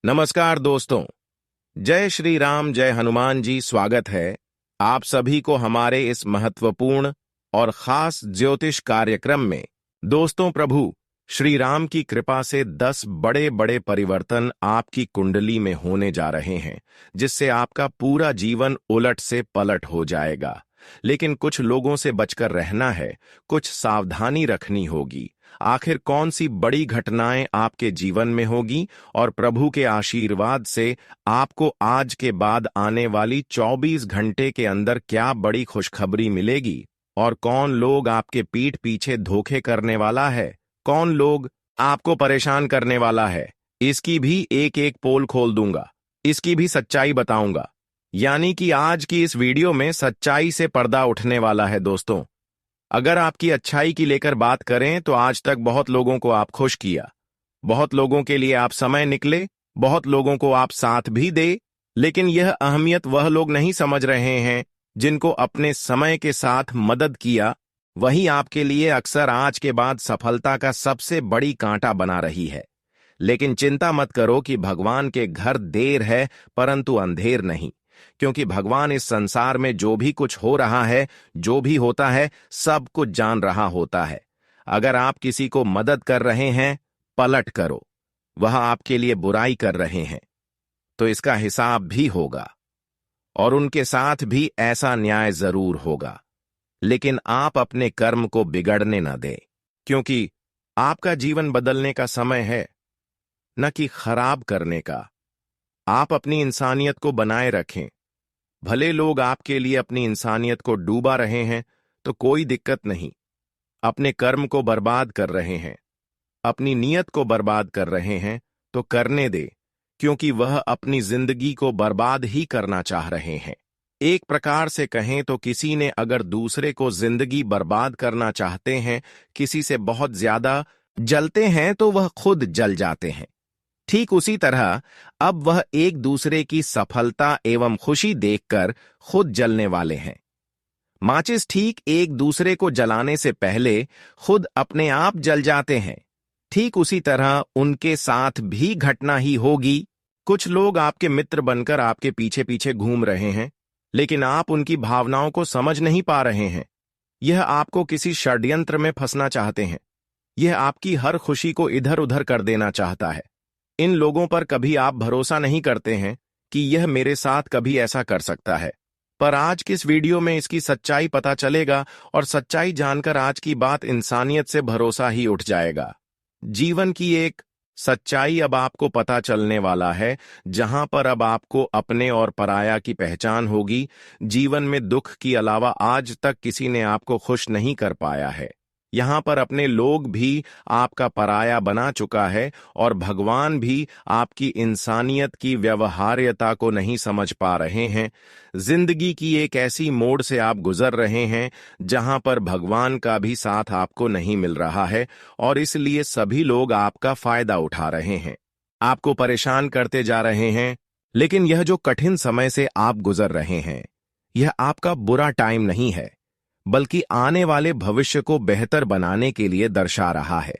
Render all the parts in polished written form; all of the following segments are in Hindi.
नमस्कार दोस्तों। जय श्री राम, जय हनुमान जी। स्वागत है आप सभी को हमारे इस महत्वपूर्ण और खास ज्योतिष कार्यक्रम में। दोस्तों, प्रभु श्री राम की कृपा से 10 बड़े बड़े परिवर्तन आपकी कुंडली में होने जा रहे हैं, जिससे आपका पूरा जीवन उलट से पलट हो जाएगा। लेकिन कुछ लोगों से बचकर रहना है, कुछ सावधानी रखनी होगी। आखिर कौन सी बड़ी घटनाएं आपके जीवन में होगी और प्रभु के आशीर्वाद से आपको आज के बाद आने वाली 24 घंटे के अंदर क्या बड़ी खुशखबरी मिलेगी, और कौन लोग आपके पीठ पीछे धोखे करने वाला है, कौन लोग आपको परेशान करने वाला है, इसकी भी एक एक पोल खोल दूंगा, इसकी भी सच्चाई बताऊंगा। यानी कि आज की इस वीडियो में सच्चाई से पर्दा उठने वाला है। दोस्तों, अगर आपकी अच्छाई की लेकर बात करें तो आज तक बहुत लोगों को आप खुश किया, बहुत लोगों के लिए आप समय निकले, बहुत लोगों को आप साथ भी दे, लेकिन यह अहमियत वह लोग नहीं समझ रहे हैं जिनको अपने समय के साथ मदद किया। वही आपके लिए अक्सर आज के बाद सफलता का सबसे बड़ी कांटा बना रही है। लेकिन चिंता मत करो कि भगवान के घर देर है परंतु अंधेर नहीं, क्योंकि भगवान इस संसार में जो भी कुछ हो रहा है, जो भी होता है, सब कुछ जान रहा होता है। अगर आप किसी को मदद कर रहे हैं, पलट करो। वह आपके लिए बुराई कर रहे हैं तो इसका हिसाब भी होगा, और उनके साथ भी ऐसा न्याय जरूर होगा। लेकिन आप अपने कर्म को बिगड़ने न दें, क्योंकि आपका जीवन बदलने का समय है, न कि खराब करने का। आप अपनी इंसानियत को बनाए रखें। भले लोग आपके लिए अपनी इंसानियत को डूबा रहे हैं तो कोई दिक्कत नहीं। अपने कर्म को बर्बाद कर रहे हैं, अपनी नीयत को बर्बाद कर रहे हैं तो करने दे, क्योंकि वह अपनी जिंदगी को बर्बाद ही करना चाह रहे हैं। एक प्रकार से कहें तो किसी ने अगर दूसरे को जिंदगी बर्बाद करना चाहते हैं, किसी से बहुत ज्यादा जलते हैं तो वह खुद जल जाते हैं। ठीक उसी तरह अब वह एक दूसरे की सफलता एवं खुशी देखकर खुद जलने वाले हैं। माचिस ठीक एक दूसरे को जलाने से पहले खुद अपने आप जल जाते हैं। ठीक उसी तरह उनके साथ भी घटना ही होगी। कुछ लोग आपके मित्र बनकर आपके पीछे पीछे घूम रहे हैं, लेकिन आप उनकी भावनाओं को समझ नहीं पा रहे हैं। यह आपको किसी षड्यंत्र में फंसना चाहते हैं। यह आपकी हर खुशी को इधर उधर कर देना चाहता है। इन लोगों पर कभी आप भरोसा नहीं करते हैं कि यह मेरे साथ कभी ऐसा कर सकता है, पर आज किस वीडियो में इसकी सच्चाई पता चलेगा, और सच्चाई जानकर आज की बात इंसानियत से भरोसा ही उठ जाएगा। जीवन की एक सच्चाई अब आपको पता चलने वाला है, जहां पर अब आपको अपने और पराया की पहचान होगी। जीवन में दुख की अलावा आज तक किसी ने आपको खुश नहीं कर पाया है। यहां पर अपने लोग भी आपका पराया बना चुका है, और भगवान भी आपकी इंसानियत की व्यवहार्यता को नहीं समझ पा रहे हैं। जिंदगी की एक ऐसी मोड़ से आप गुजर रहे हैं जहां पर भगवान का भी साथ आपको नहीं मिल रहा है, और इसलिए सभी लोग आपका फायदा उठा रहे हैं, आपको परेशान करते जा रहे हैं। लेकिन यह जो कठिन समय से आप गुजर रहे हैं, यह आपका बुरा टाइम नहीं है, बल्कि आने वाले भविष्य को बेहतर बनाने के लिए दर्शा रहा है।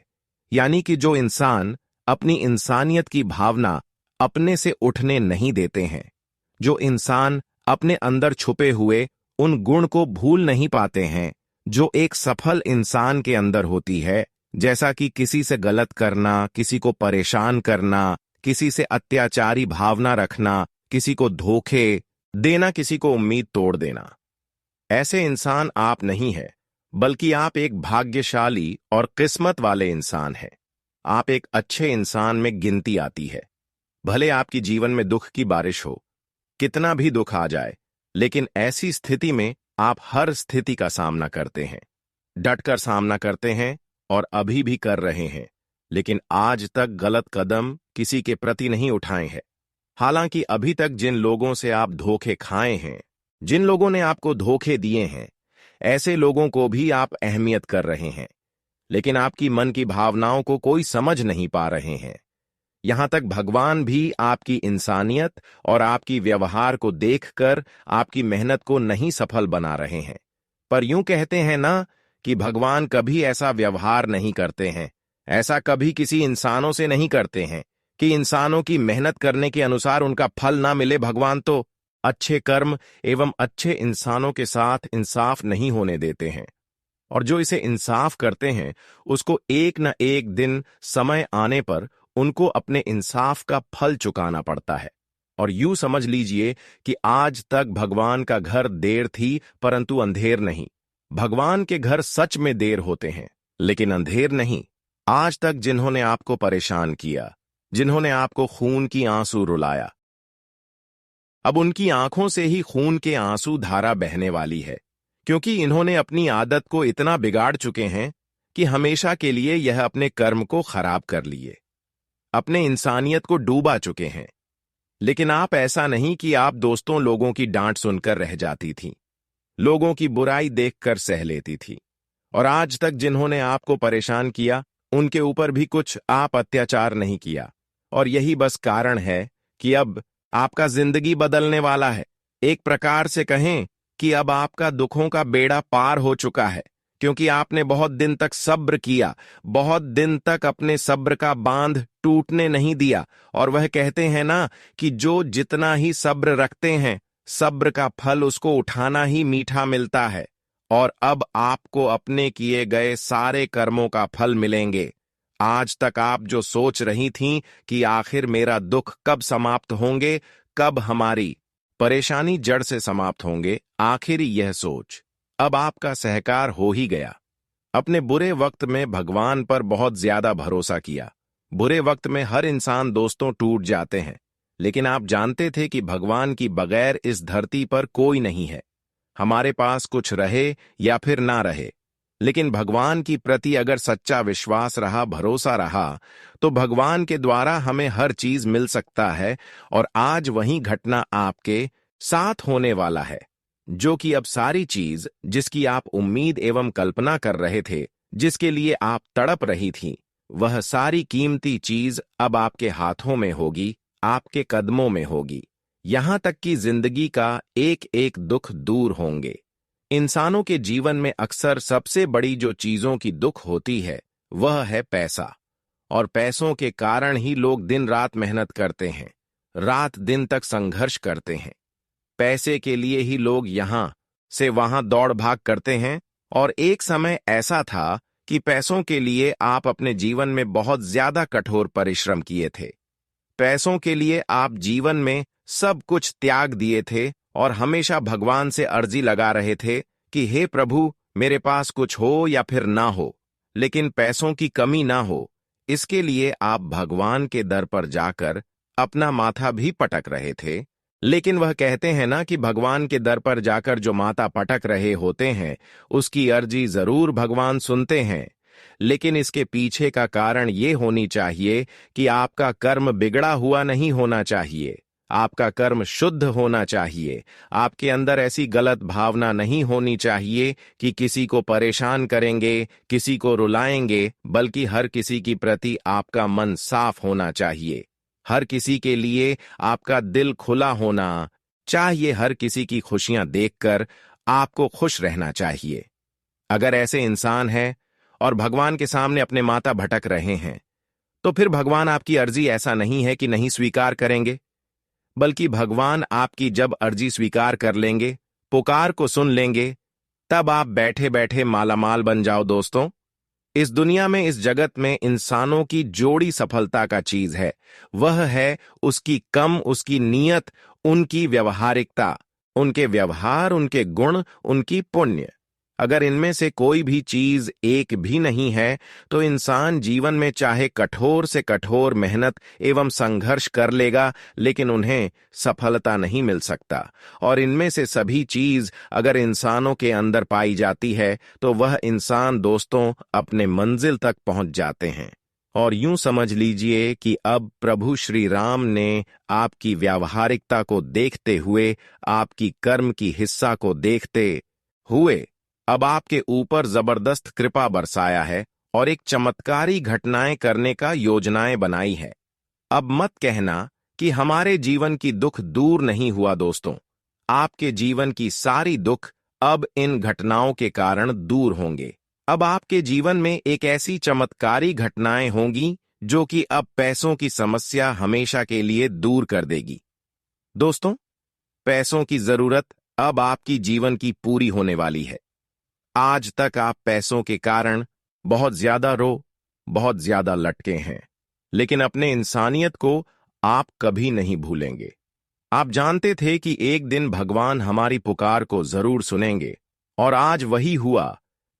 यानी कि जो इंसान अपनी इंसानियत की भावना अपने से उठने नहीं देते हैं, जो इंसान अपने अंदर छुपे हुए उन गुण को भूल नहीं पाते हैं जो एक सफल इंसान के अंदर होती है, जैसा कि किसी से गलत करना, किसी को परेशान करना, किसी से अत्याचारी भावना रखना, किसी को धोखे देना, किसी को उम्मीद तोड़ देना। ऐसे इंसान आप नहीं है, बल्कि आप एक भाग्यशाली और किस्मत वाले इंसान हैं। आप एक अच्छे इंसान में गिनती आती है। भले आपकी जीवन में दुख की बारिश हो, कितना भी दुख आ जाए, लेकिन ऐसी स्थिति में आप हर स्थिति का सामना करते हैं, डटकर सामना करते हैं, और अभी भी कर रहे हैं। लेकिन आज तक गलत कदम किसी के प्रति नहीं उठाए हैं। हालांकि अभी तक जिन लोगों से आप धोखे खाए हैं, जिन लोगों ने आपको धोखे दिए हैं, ऐसे लोगों को भी आप अहमियत कर रहे हैं, लेकिन आपकी मन की भावनाओं को कोई समझ नहीं पा रहे हैं। यहां तक भगवान भी आपकी इंसानियत और आपकी व्यवहार को देखकर आपकी मेहनत को नहीं सफल बना रहे हैं। पर यूं कहते हैं ना कि भगवान कभी ऐसा व्यवहार नहीं करते हैं, ऐसा कभी किसी इंसानों से नहीं करते हैं, कि इंसानों की मेहनत करने के अनुसार उनका फल ना मिले, भगवान तो अच्छे कर्म एवं अच्छे इंसानों के साथ इंसाफ नहीं होने देते हैं। और जो इसे इंसाफ करते हैं उसको एक न एक दिन समय आने पर उनको अपने इंसाफ का फल चुकाना पड़ता है। और यूं समझ लीजिए कि आज तक भगवान का घर देर थी परंतु अंधेर नहीं। भगवान के घर सच में देर होते हैं लेकिन अंधेर नहीं। आज तक जिन्होंने आपको परेशान किया, जिन्होंने आपको खून की आंसू रुलाया, अब उनकी आंखों से ही खून के आंसू धारा बहने वाली है, क्योंकि इन्होंने अपनी आदत को इतना बिगाड़ चुके हैं कि हमेशा के लिए यह अपने कर्म को खराब कर लिए, अपने इंसानियत को डूबा चुके हैं। लेकिन आप ऐसा नहीं कि आप दोस्तों लोगों की डांट सुनकर रह जाती थी, लोगों की बुराई देखकर सह लेती थी। और आज तक जिन्होंने आपको परेशान किया उनके ऊपर भी कुछ आप अत्याचार नहीं किया। और यही बस कारण है कि अब आपका जिंदगी बदलने वाला है। एक प्रकार से कहें कि अब आपका दुखों का बेड़ा पार हो चुका है, क्योंकि आपने बहुत दिन तक सब्र किया, बहुत दिन तक अपने सब्र का बांध टूटने नहीं दिया। और वह कहते हैं ना कि जो जितना ही सब्र रखते हैं, सब्र का फल उसको उठाना ही मीठा मिलता है। और अब आपको अपने किए गए सारे कर्मों का फल मिलेंगे। आज तक आप जो सोच रही थीं कि आखिर मेरा दुख कब समाप्त होंगे, कब हमारी परेशानी जड़ से समाप्त होंगे, आखिर यह सोच अब आपका सहकार हो ही गया। अपने बुरे वक्त में भगवान पर बहुत ज्यादा भरोसा किया। बुरे वक्त में हर इंसान दोस्तों टूट जाते हैं, लेकिन आप जानते थे कि भगवान की बगैर इस धरती पर कोई नहीं है। हमारे पास कुछ रहे या फिर ना रहे, लेकिन भगवान की प्रति अगर सच्चा विश्वास रहा, भरोसा रहा, तो भगवान के द्वारा हमें हर चीज मिल सकता है। और आज वही घटना आपके साथ होने वाला है, जो कि अब सारी चीज जिसकी आप उम्मीद एवं कल्पना कर रहे थे, जिसके लिए आप तड़प रही थीं, वह सारी कीमती चीज अब आपके हाथों में होगी, आपके कदमों में होगी। यहां तक कि जिंदगी का एक एक दुख दूर होंगे। इंसानों के जीवन में अक्सर सबसे बड़ी जो चीजों की दुख होती है वह है पैसा। और पैसों के कारण ही लोग दिन रात मेहनत करते हैं, रात दिन तक संघर्ष करते हैं। पैसे के लिए ही लोग यहां से वहां दौड़ भाग करते हैं। और एक समय ऐसा था कि पैसों के लिए आप अपने जीवन में बहुत ज्यादा कठोर परिश्रम किए थे। पैसों के लिए आप जीवन में सब कुछ त्याग दिए थे और हमेशा भगवान से अर्जी लगा रहे थे कि हे प्रभु, मेरे पास कुछ हो या फिर ना हो, लेकिन पैसों की कमी ना हो। इसके लिए आप भगवान के दर पर जाकर अपना माथा भी पटक रहे थे। लेकिन वह कहते हैं ना कि भगवान के दर पर जाकर जो माथा पटक रहे होते हैं उसकी अर्जी जरूर भगवान सुनते हैं। लेकिन इसके पीछे का कारण ये होनी चाहिए कि आपका कर्म बिगड़ा हुआ नहीं होना चाहिए, आपका कर्म शुद्ध होना चाहिए। आपके अंदर ऐसी गलत भावना नहीं होनी चाहिए कि किसी को परेशान करेंगे, किसी को रुलाएंगे, बल्कि हर किसी की प्रति आपका मन साफ होना चाहिए। हर किसी के लिए आपका दिल खुला होना चाहिए। हर किसी की खुशियां देखकर आपको खुश रहना चाहिए। अगर ऐसे इंसान हैं और भगवान के सामने अपने माथा भटक रहे हैं, तो फिर भगवान आपकी अर्जी ऐसा नहीं है कि नहीं स्वीकार करेंगे, बल्कि भगवान आपकी जब अर्जी स्वीकार कर लेंगे, पुकार को सुन लेंगे, तब आप बैठे बैठे मालामाल बन जाओ। दोस्तों, इस दुनिया में, इस जगत में इंसानों की जोड़ी सफलता का चीज है, वह है उसकी कम, उसकी नीयत, उनकी व्यवहारिकता, उनके व्यवहार, उनके गुण, उनकी पुण्य। अगर इनमें से कोई भी चीज एक भी नहीं है तो इंसान जीवन में चाहे कठोर से कठोर मेहनत एवं संघर्ष कर लेगा, लेकिन उन्हें सफलता नहीं मिल सकता। और इनमें से सभी चीज अगर इंसानों के अंदर पाई जाती है तो वह इंसान, दोस्तों, अपने मंजिल तक पहुंच जाते हैं। और यूं समझ लीजिए कि अब प्रभु श्री राम ने आपकी व्यावहारिकता को देखते हुए, आपकी कर्म की हिस्सा को देखते हुए अब आपके ऊपर जबरदस्त कृपा बरसाया है और एक चमत्कारी घटनाएं करने का योजनाएं बनाई है। अब मत कहना कि हमारे जीवन की दुख दूर नहीं हुआ। दोस्तों, आपके जीवन की सारी दुख अब इन घटनाओं के कारण दूर होंगे। अब आपके जीवन में एक ऐसी चमत्कारी घटनाएं होंगी जो कि अब पैसों की समस्या हमेशा के लिए दूर कर देगी। दोस्तों, पैसों की जरूरत अब आपकी जीवन की पूरी होने वाली है। आज तक आप पैसों के कारण बहुत ज्यादा बहुत ज्यादा लटके हैं, लेकिन अपने इंसानियत को आप कभी नहीं भूलेंगे। आप जानते थे कि एक दिन भगवान हमारी पुकार को जरूर सुनेंगे, और आज वही हुआ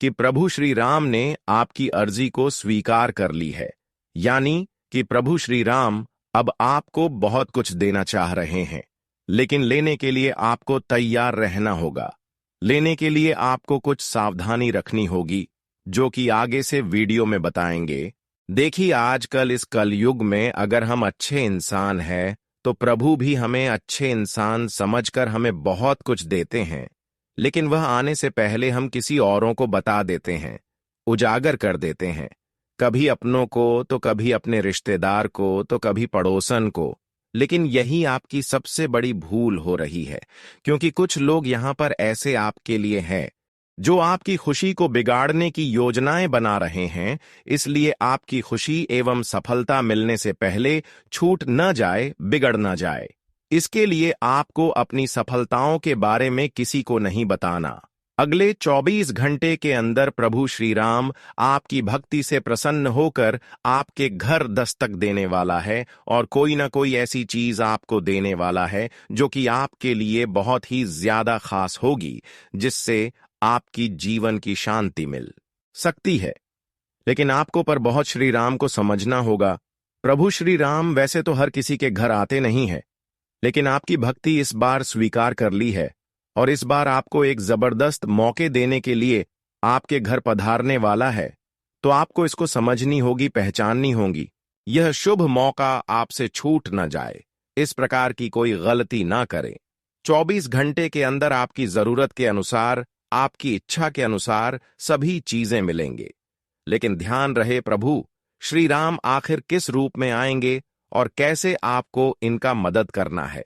कि प्रभु श्री राम ने आपकी अर्जी को स्वीकार कर ली है। यानी कि प्रभु श्री राम अब आपको बहुत कुछ देना चाह रहे हैं, लेकिन लेने के लिए आपको तैयार रहना होगा। लेने के लिए आपको कुछ सावधानी रखनी होगी, जो कि आगे से वीडियो में बताएंगे। देखिए, आजकल इस कलयुग में अगर हम अच्छे इंसान हैं तो प्रभु भी हमें अच्छे इंसान समझकर हमें बहुत कुछ देते हैं, लेकिन वह आने से पहले हम किसी औरों को बता देते हैं, उजागर कर देते हैं। कभी अपनों को, तो कभी अपने रिश्तेदार को, तो कभी पड़ोसन को। लेकिन यही आपकी सबसे बड़ी भूल हो रही है, क्योंकि कुछ लोग यहां पर ऐसे आपके लिए हैं जो आपकी खुशी को बिगाड़ने की योजनाएं बना रहे हैं। इसलिए आपकी खुशी एवं सफलता मिलने से पहले छूट न जाए, बिगड़ न जाए, इसके लिए आपको अपनी सफलताओं के बारे में किसी को नहीं बताना। अगले 24 घंटे के अंदर प्रभु श्री राम आपकी भक्ति से प्रसन्न होकर आपके घर दस्तक देने वाला है, और कोई ना कोई ऐसी चीज आपको देने वाला है जो कि आपके लिए बहुत ही ज्यादा खास होगी, जिससे आपकी जीवन की शांति मिल सकती है। लेकिन आपको पर बहुत श्री राम को समझना होगा। प्रभु श्री राम वैसे तो हर किसी के घर आते नहीं है, लेकिन आपकी भक्ति इस बार स्वीकार कर ली है, और इस बार आपको एक जबरदस्त मौके देने के लिए आपके घर पधारने वाला है। तो आपको इसको समझनी होगी, पहचाननी होगी। यह शुभ मौका आपसे छूट न जाए, इस प्रकार की कोई गलती ना करें। 24 घंटे के अंदर आपकी जरूरत के अनुसार, आपकी इच्छा के अनुसार सभी चीजें मिलेंगे। लेकिन ध्यान रहे, प्रभु श्री राम आखिर किस रूप में आएंगे और कैसे आपको इनका मदद करना है।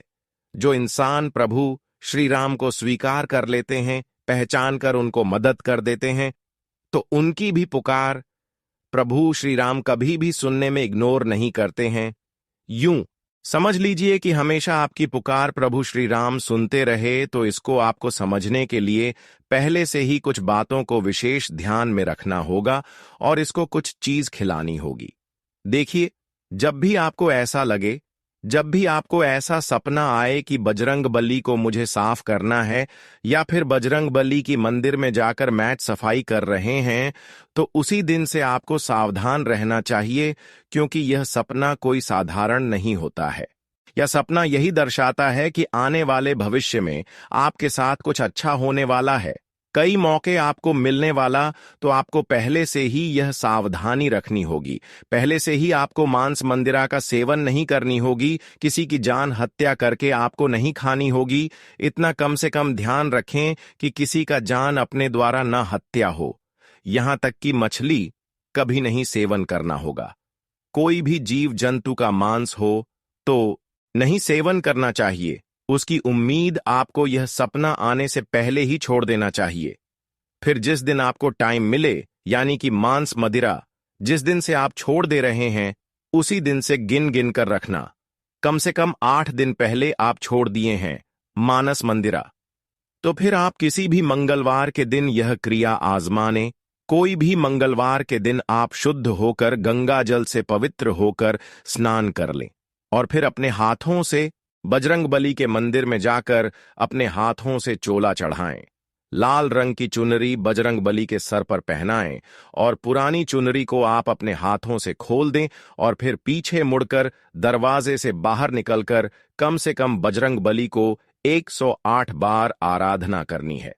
जो इंसान प्रभु श्री राम को स्वीकार कर लेते हैं, पहचान कर उनको मदद कर देते हैं, तो उनकी भी पुकार प्रभु श्री राम कभी भी सुनने में इग्नोर नहीं करते हैं। यूं समझ लीजिए कि हमेशा आपकी पुकार प्रभु श्री राम सुनते रहे। तो इसको आपको समझने के लिए पहले से ही कुछ बातों को विशेष ध्यान में रखना होगा, और इसको कुछ चीज खिलानी होगी। देखिए, जब भी आपको ऐसा लगे, जब भी आपको ऐसा सपना आए कि बजरंगबली को मुझे साफ करना है, या फिर बजरंगबली की मंदिर में जाकर मैट सफाई कर रहे हैं, तो उसी दिन से आपको सावधान रहना चाहिए, क्योंकि यह सपना कोई साधारण नहीं होता है। यह सपना यही दर्शाता है कि आने वाले भविष्य में आपके साथ कुछ अच्छा होने वाला है। कई मौके आपको मिलने वाला, तो आपको पहले से ही यह सावधानी रखनी होगी। पहले से ही आपको मांस मंदिरा का सेवन नहीं करनी होगी, किसी की जान हत्या करके आपको नहीं खानी होगी। इतना कम से कम ध्यान रखें कि किसी का जान अपने द्वारा न हत्या हो। यहां तक कि मछली कभी नहीं सेवन करना होगा। कोई भी जीव जंतु का मांस हो तो नहीं सेवन करना चाहिए। उसकी उम्मीद आपको यह सपना आने से पहले ही छोड़ देना चाहिए। फिर जिस दिन आपको टाइम मिले, यानी कि मांस मदिरा जिस दिन से आप छोड़ दे रहे हैं, उसी दिन से गिन गिन कर रखना। कम से कम 8 दिन पहले आप छोड़ दिए हैं मांस मंदिरा, तो फिर आप किसी भी मंगलवार के दिन यह क्रिया आजमाने। कोई भी मंगलवार के दिन आप शुद्ध होकर गंगा जल से पवित्र होकर स्नान कर लें, और फिर अपने हाथों से बजरंगबली के मंदिर में जाकर अपने हाथों से चोला चढ़ाएं। लाल रंग की चुनरी बजरंगबली के सर पर पहनाएं, और पुरानी चुनरी को आप अपने हाथों से खोल दें, और फिर पीछे मुड़कर दरवाजे से बाहर निकलकर कम से कम बजरंगबली को 108 बार आराधना करनी है,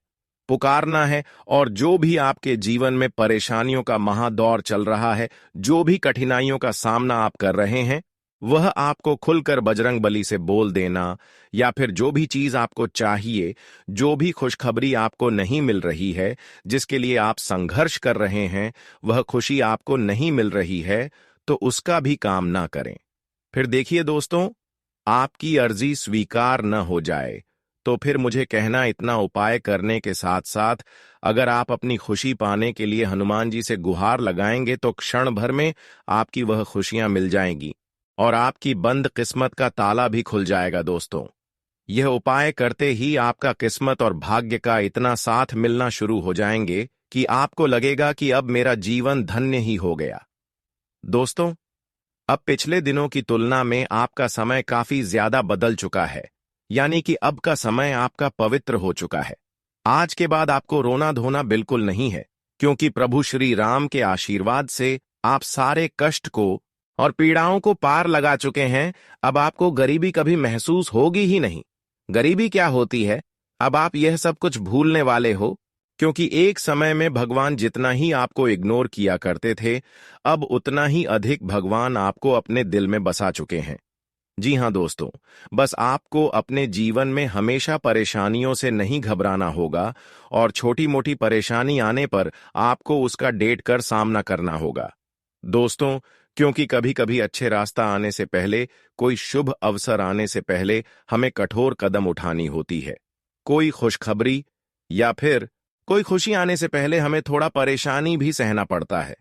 पुकारना है। और जो भी आपके जीवन में परेशानियों का महादौर चल रहा है, जो भी कठिनाइयों का सामना आप कर रहे हैं, वह आपको खुलकर बजरंगबली से बोल देना। या फिर जो भी चीज आपको चाहिए, जो भी खुशखबरी आपको नहीं मिल रही है, जिसके लिए आप संघर्ष कर रहे हैं, वह खुशी आपको नहीं मिल रही है, तो उसका भी काम ना करें। फिर देखिए दोस्तों, आपकी अर्जी स्वीकार न हो जाए तो फिर मुझे कहना, इतना उपाय करने के साथ साथ अगर आप अपनी खुशी पाने के लिए हनुमान जी से गुहार लगाएंगे तो क्षण भर में आपकी वह खुशियां मिल जाएंगी और आपकी बंद किस्मत का ताला भी खुल जाएगा। दोस्तों, यह उपाय करते ही आपका किस्मत और भाग्य का इतना साथ मिलना शुरू हो जाएंगे कि आपको लगेगा कि अब मेरा जीवन धन्य ही हो गया। दोस्तों, अब पिछले दिनों की तुलना में आपका समय काफी ज्यादा बदल चुका है, यानी कि अब का समय आपका पवित्र हो चुका है। आज के बाद आपको रोना धोना बिल्कुल नहीं है, क्योंकि प्रभु श्री राम के आशीर्वाद से आप सारे कष्ट को और पीड़ाओं को पार लगा चुके हैं। अब आपको गरीबी कभी महसूस होगी ही नहीं। गरीबी क्या होती है, अब आप यह सब कुछ भूलने वाले हो, क्योंकि एक समय में भगवान जितना ही आपको इग्नोर किया करते थे, अब उतना ही अधिक भगवान आपको अपने दिल में बसा चुके हैं। जी हाँ दोस्तों, बस आपको अपने जीवन में हमेशा परेशानियों से नहीं घबराना होगा और छोटी मोटी परेशानी आने पर आपको उसका डेट कर सामना करना होगा। दोस्तों, क्योंकि कभी कभी अच्छे रास्ता आने से पहले, कोई शुभ अवसर आने से पहले हमें कठोर कदम उठानी होती है। कोई खुशखबरी या फिर कोई खुशी आने से पहले हमें थोड़ा परेशानी भी सहना पड़ता है।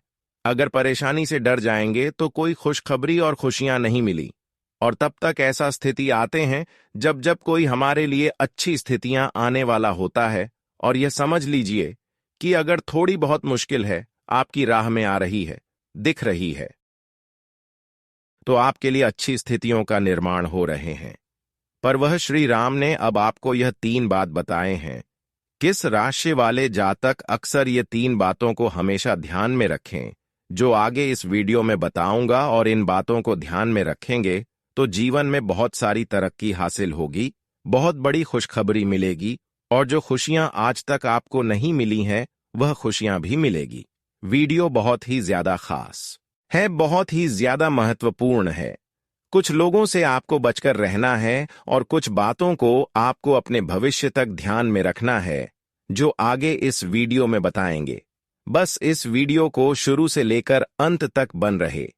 अगर परेशानी से डर जाएंगे तो कोई खुशखबरी और खुशियां नहीं मिली, और तब तक ऐसा स्थिति आते हैं जब जब कोई हमारे लिए अच्छी स्थितियां आने वाला होता है, और यह समझ लीजिए कि अगर थोड़ी बहुत मुश्किल है आपकी राह में आ रही है, दिख रही है, तो आपके लिए अच्छी स्थितियों का निर्माण हो रहे हैं। पर वह श्री राम ने अब आपको यह 3 बात बताए हैं। किस राशि वाले जातक अक्सर ये 3 बातों को हमेशा ध्यान में रखें, जो आगे इस वीडियो में बताऊंगा, और इन बातों को ध्यान में रखेंगे तो जीवन में बहुत सारी तरक्की हासिल होगी, बहुत बड़ी खुशखबरी मिलेगी, और जो खुशियां आज तक आपको नहीं मिली हैं वह खुशियां भी मिलेगी। वीडियो बहुत ही ज्यादा खास है, बहुत ही ज्यादा महत्वपूर्ण है। कुछ लोगों से आपको बचकर रहना है और कुछ बातों को आपको अपने भविष्य तक ध्यान में रखना है, जो आगे इस वीडियो में बताएंगे। बस इस वीडियो को शुरू से लेकर अंत तक बन रहे।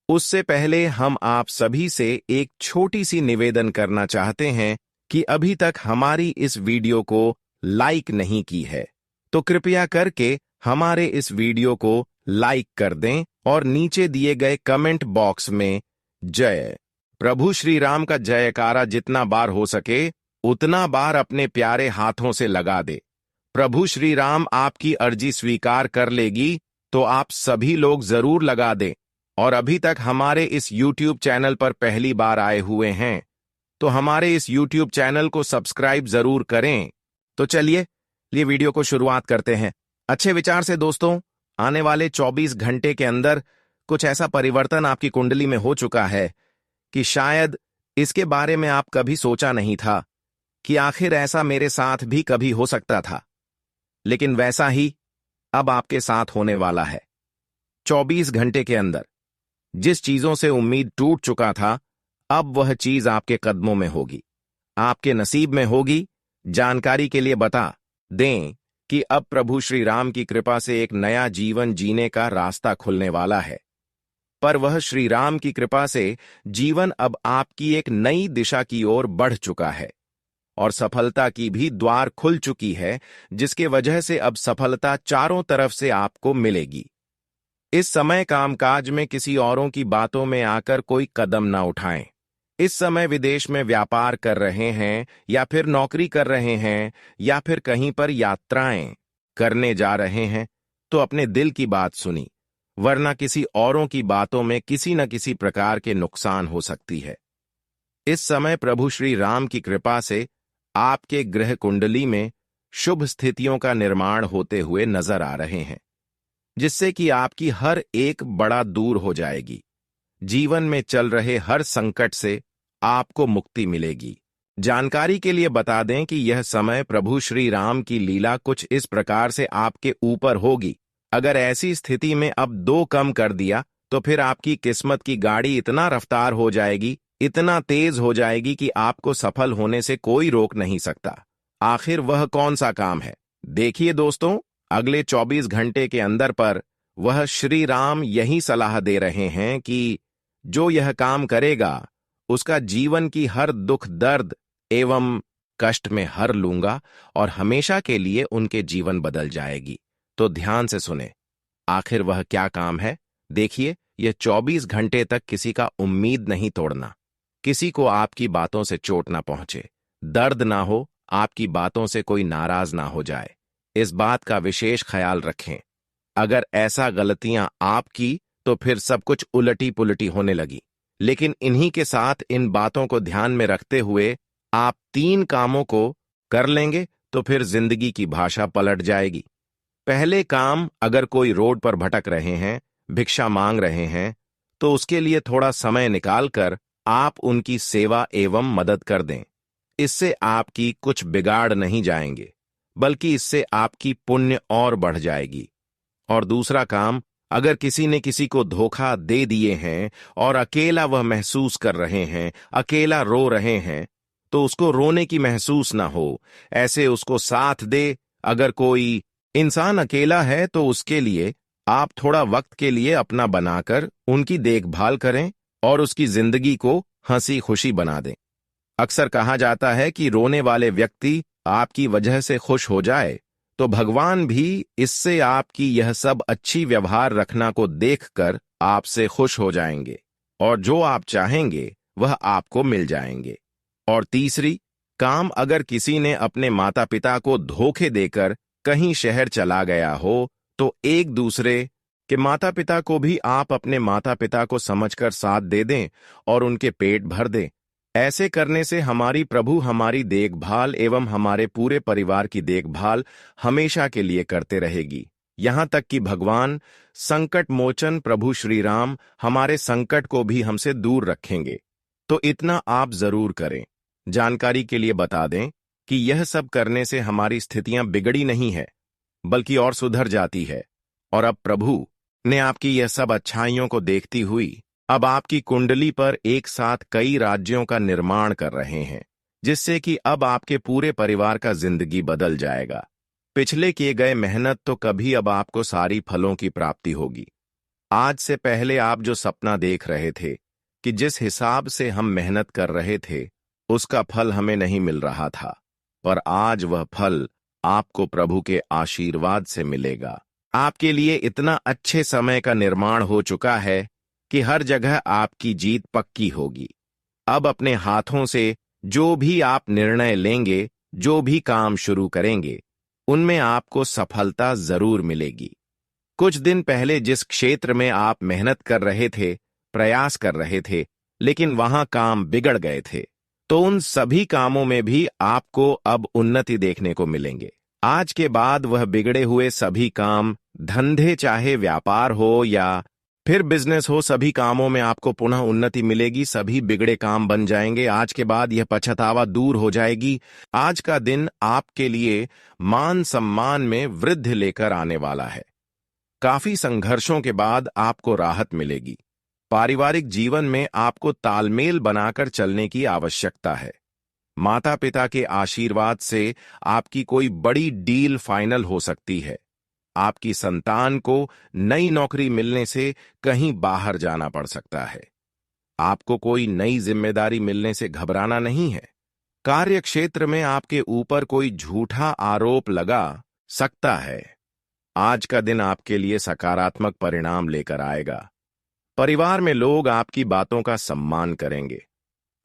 उससे पहले हम आप सभी से एक छोटी सी निवेदन करना चाहते हैं कि अभी तक हमारी इस वीडियो को लाइक नहीं की है, तो कृपया करके हमारे इस वीडियो को लाइक कर दें और नीचे दिए गए कमेंट बॉक्स में जय प्रभु श्री राम का जयकारा जितना बार हो सके उतना बार अपने प्यारे हाथों से लगा दे। प्रभु श्री राम आपकी अर्जी स्वीकार कर लेगी, तो आप सभी लोग जरूर लगा दें। और अभी तक हमारे इस YouTube चैनल पर पहली बार आए हुए हैं तो हमारे इस YouTube चैनल को सब्सक्राइब जरूर करें। तो चलिए ये वीडियो को शुरुआत करते हैं अच्छे विचार से। दोस्तों, आने वाले 24 घंटे के अंदर कुछ ऐसा परिवर्तन आपकी कुंडली में हो चुका है कि शायद इसके बारे में आप कभी सोचा नहीं था कि आखिर ऐसा मेरे साथ भी कभी हो सकता था, लेकिन वैसा ही अब आपके साथ होने वाला है। 24 घंटे के अंदर जिस चीजों से उम्मीद टूट चुका था, अब वह चीज आपके कदमों में होगी, आपके नसीब में होगी। जानकारी के लिए बता दें कि अब प्रभु श्री राम की कृपा से एक नया जीवन जीने का रास्ता खुलने वाला है। पर वह श्री राम की कृपा से जीवन अब आपकी एक नई दिशा की ओर बढ़ चुका है और सफलता की भी द्वार खुल चुकी है, जिसके वजह से अब सफलता चारों तरफ से आपको मिलेगी। इस समय कामकाज में किसी औरों की बातों में आकर कोई कदम ना उठाएं। इस समय विदेश में व्यापार कर रहे हैं या फिर नौकरी कर रहे हैं या फिर कहीं पर यात्राएं करने जा रहे हैं, तो अपने दिल की बात सुनी, वरना किसी औरों की बातों में किसी न किसी प्रकार के नुकसान हो सकती है। इस समय प्रभु श्री राम की कृपा से आपके ग्रह कुंडली में शुभ स्थितियों का निर्माण होते हुए नजर आ रहे हैं, जिससे कि आपकी हर एक बड़ा दूर हो जाएगी। जीवन में चल रहे हर संकट से आपको मुक्ति मिलेगी। जानकारी के लिए बता दें कि यह समय प्रभु श्री राम की लीला कुछ इस प्रकार से आपके ऊपर होगी। अगर ऐसी स्थिति में अब 2 कम कर दिया तो फिर आपकी किस्मत की गाड़ी इतना रफ्तार हो जाएगी, इतना तेज हो जाएगी कि आपको सफल होने से कोई रोक नहीं सकता। आखिर वह कौन सा काम है? देखिए दोस्तों, अगले 24 घंटे के अंदर पर वह श्री राम यही सलाह दे रहे हैं कि जो यह काम करेगा उसका जीवन की हर दुख दर्द एवं कष्ट में हर लूंगा और हमेशा के लिए उनके जीवन बदल जाएगी। तो ध्यान से सुने, आखिर वह क्या काम है? देखिए, यह 24 घंटे तक किसी का उम्मीद नहीं तोड़ना, किसी को आपकी बातों से चोट ना पहुंचे, दर्द ना हो, आपकी बातों से कोई नाराज ना हो जाए। इस बात का विशेष ख्याल रखें। अगर ऐसा गलतियां आपकी तो फिर सब कुछ उलटी पुलटी होने लगी। लेकिन इन्हीं के साथ इन बातों को ध्यान में रखते हुए आप 3 कामों को कर लेंगे तो फिर जिंदगी की भाषा पलट जाएगी। पहले काम, अगर कोई रोड पर भटक रहे हैं, भिक्षा मांग रहे हैं, तो उसके लिए थोड़ा समय निकालकर आप उनकी सेवा एवं मदद कर दें। इससे आपकी कुछ बिगाड़ नहीं जाएंगे, बल्कि इससे आपकी पुण्य और बढ़ जाएगी। और दूसरा काम, अगर किसी ने किसी को धोखा दे दिए हैं और अकेला वह महसूस कर रहे हैं, अकेला रो रहे हैं, तो उसको रोने की महसूस ना हो, ऐसे उसको साथ दे। अगर कोई इंसान अकेला है तो उसके लिए आप थोड़ा वक्त के लिए अपना बनाकर उनकी देखभाल करें और उसकी जिंदगी को हंसी खुशी बना दें। अक्सर कहा जाता है कि रोने वाले व्यक्ति आपकी वजह से खुश हो जाए, तो भगवान भी इससे आपकी यह सब अच्छी व्यवहार रखना को देखकर आपसे खुश हो जाएंगे और जो आप चाहेंगे वह आपको मिल जाएंगे। और तीसरी काम, अगर किसी ने अपने माता पिता को धोखे देकर कहीं शहर चला गया हो, तो एक दूसरे के माता पिता को भी आप अपने माता पिता को समझकर साथ दे दें और उनके पेट भर दें। ऐसे करने से हमारी प्रभु हमारी देखभाल एवं हमारे पूरे परिवार की देखभाल हमेशा के लिए करते रहेगी। यहां तक कि भगवान संकट मोचन प्रभु श्री राम हमारे संकट को भी हमसे दूर रखेंगे। तो इतना आप जरूर करें। जानकारी के लिए बता दें कि यह सब करने से हमारी स्थितियां बिगड़ी नहीं है, बल्कि और सुधर जाती है। और अब प्रभु ने आपकी यह सब अच्छाइयों को देखती हुई अब आपकी कुंडली पर एक साथ कई राज्यों का निर्माण कर रहे हैं, जिससे कि अब आपके पूरे परिवार का जिंदगी बदल जाएगा। पिछले किए गए मेहनत तो कभी अब आपको सारी फलों की प्राप्ति होगी। आज से पहले आप जो सपना देख रहे थे कि जिस हिसाब से हम मेहनत कर रहे थे उसका फल हमें नहीं मिल रहा था, पर आज वह फल आपको प्रभु के आशीर्वाद से मिलेगा। आपके लिए इतना अच्छे समय का निर्माण हो चुका है कि हर जगह आपकी जीत पक्की होगी। अब अपने हाथों से जो भी आप निर्णय लेंगे, जो भी काम शुरू करेंगे, उनमें आपको सफलता जरूर मिलेगी। कुछ दिन पहले जिस क्षेत्र में आप मेहनत कर रहे थे, प्रयास कर रहे थे, लेकिन वहां काम बिगड़ गए थे, तो उन सभी कामों में भी आपको अब उन्नति देखने को मिलेंगे। आज के बाद वह बिगड़े हुए सभी काम, धंधे चाहे व्यापार हो या फिर बिजनेस हो, सभी कामों में आपको पुनः उन्नति मिलेगी। सभी बिगड़े काम बन जाएंगे। आज के बाद यह पछतावा दूर हो जाएगी। आज का दिन आपके लिए मान सम्मान में वृद्धि लेकर आने वाला है। काफी संघर्षों के बाद आपको राहत मिलेगी। पारिवारिक जीवन में आपको तालमेल बनाकर चलने की आवश्यकता है। माता पिता के आशीर्वाद से आपकी कोई बड़ी डील फाइनल हो सकती है। आपकी संतान को नई नौकरी मिलने से कहीं बाहर जाना पड़ सकता है। आपको कोई नई जिम्मेदारी मिलने से घबराना नहीं है। कार्य क्षेत्र में आपके ऊपर कोई झूठा आरोप लगा सकता है। आज का दिन आपके लिए सकारात्मक परिणाम लेकर आएगा। परिवार में लोग आपकी बातों का सम्मान करेंगे।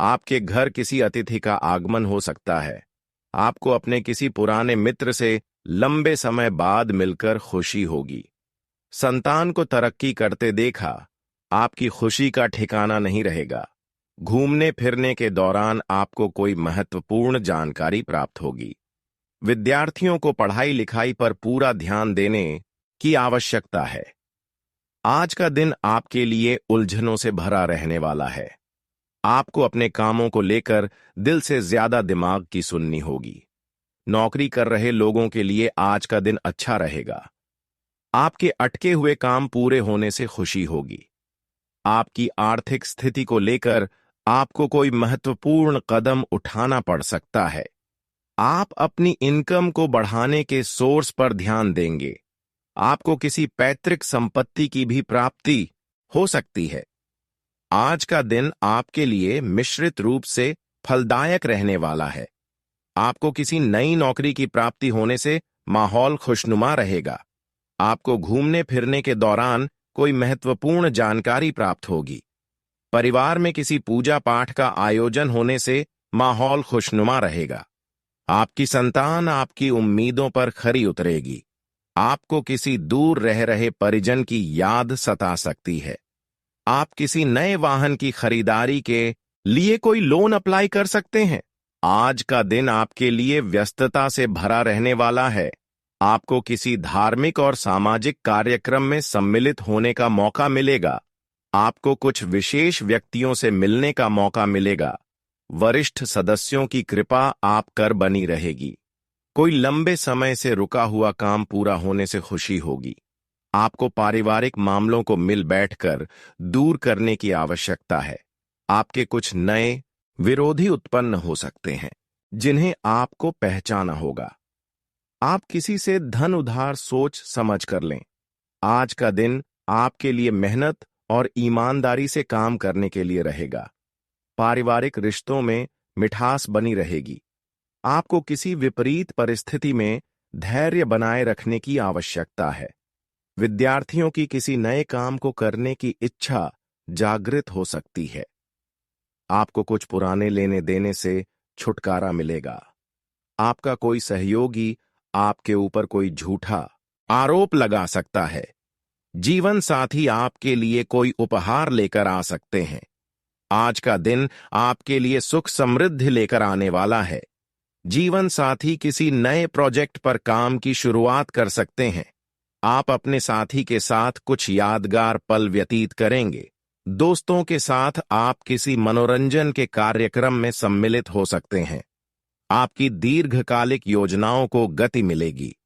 आपके घर किसी अतिथि का आगमन हो सकता है। आपको अपने किसी पुराने मित्र से लंबे समय बाद मिलकर खुशी होगी। संतान को तरक्की करते देखा, आपकी खुशी का ठिकाना नहीं रहेगा। घूमने फिरने के दौरान आपको कोई महत्वपूर्ण जानकारी प्राप्त होगी। विद्यार्थियों को पढ़ाई लिखाई पर पूरा ध्यान देने की आवश्यकता है। आज का दिन आपके लिए उलझनों से भरा रहने वाला है। आपको अपने कामों को लेकर दिल से ज्यादा दिमाग की सुननी होगी। नौकरी कर रहे लोगों के लिए आज का दिन अच्छा रहेगा। आपके अटके हुए काम पूरे होने से खुशी होगी। आपकी आर्थिक स्थिति को लेकर आपको कोई महत्वपूर्ण कदम उठाना पड़ सकता है। आप अपनी इनकम को बढ़ाने के सोर्स पर ध्यान देंगे। आपको किसी पैतृक संपत्ति की भी प्राप्ति हो सकती है। आज का दिन आपके लिए मिश्रित रूप से फलदायक रहने वाला है। आपको किसी नई नौकरी की प्राप्ति होने से माहौल खुशनुमा रहेगा। आपको घूमने फिरने के दौरान कोई महत्वपूर्ण जानकारी प्राप्त होगी। परिवार में किसी पूजा पाठ का आयोजन होने से माहौल खुशनुमा रहेगा। आपकी संतान आपकी उम्मीदों पर खरी उतरेगी। आपको किसी दूर रह रहे परिजन की याद सता सकती है। आप किसी नए वाहन की खरीदारी के लिए कोई लोन अप्लाई कर सकते हैं। आज का दिन आपके लिए व्यस्तता से भरा रहने वाला है। आपको किसी धार्मिक और सामाजिक कार्यक्रम में सम्मिलित होने का मौका मिलेगा। आपको कुछ विशेष व्यक्तियों से मिलने का मौका मिलेगा। वरिष्ठ सदस्यों की कृपा आप कर बनी रहेगी। कोई लंबे समय से रुका हुआ काम पूरा होने से खुशी होगी। आपको पारिवारिक मामलों को मिल बैठकर दूर करने की आवश्यकता है। आपके कुछ नए विरोधी उत्पन्न हो सकते हैं, जिन्हें आपको पहचाना होगा। आप किसी से धन उधार सोच समझ कर लें। आज का दिन आपके लिए मेहनत और ईमानदारी से काम करने के लिए रहेगा। पारिवारिक रिश्तों में मिठास बनी रहेगी। आपको किसी विपरीत परिस्थिति में धैर्य बनाए रखने की आवश्यकता है। विद्यार्थियों की किसी नए काम को करने की इच्छा जागृत हो सकती है। आपको कुछ पुराने लेने देने से छुटकारा मिलेगा। आपका कोई सहयोगी आपके ऊपर कोई झूठा आरोप लगा सकता है। जीवन साथी आपके लिए कोई उपहार लेकर आ सकते हैं। आज का दिन आपके लिए सुख समृद्धि लेकर आने वाला है। जीवन साथी किसी नए प्रोजेक्ट पर काम की शुरुआत कर सकते हैं। आप अपने साथी के साथ कुछ यादगार पल व्यतीत करेंगे। दोस्तों के साथ आप किसी मनोरंजन के कार्यक्रम में सम्मिलित हो सकते हैं। आपकी दीर्घकालिक योजनाओं को गति मिलेगी।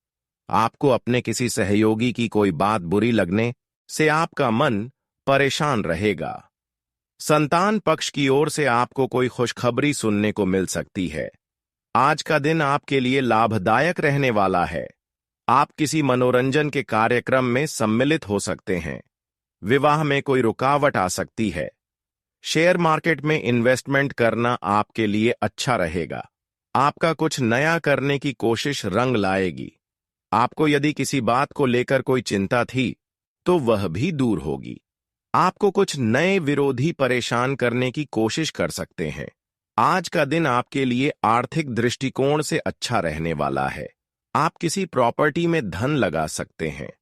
आपको अपने किसी सहयोगी की कोई बात बुरी लगने से आपका मन परेशान रहेगा। संतान पक्ष की ओर से आपको कोई खुशखबरी सुनने को मिल सकती है। आज का दिन आपके लिए लाभदायक रहने वाला है। आप किसी मनोरंजन के कार्यक्रम में सम्मिलित हो सकते हैं। विवाह में कोई रुकावट आ सकती है। शेयर मार्केट में इन्वेस्टमेंट करना आपके लिए अच्छा रहेगा। आपका कुछ नया करने की कोशिश रंग लाएगी। आपको यदि किसी बात को लेकर कोई चिंता थी, तो वह भी दूर होगी। आपको कुछ नए विरोधी परेशान करने की कोशिश कर सकते हैं। आज का दिन आपके लिए आर्थिक दृष्टिकोण से अच्छा रहने वाला है। आप किसी प्रॉपर्टी में धन लगा सकते हैं।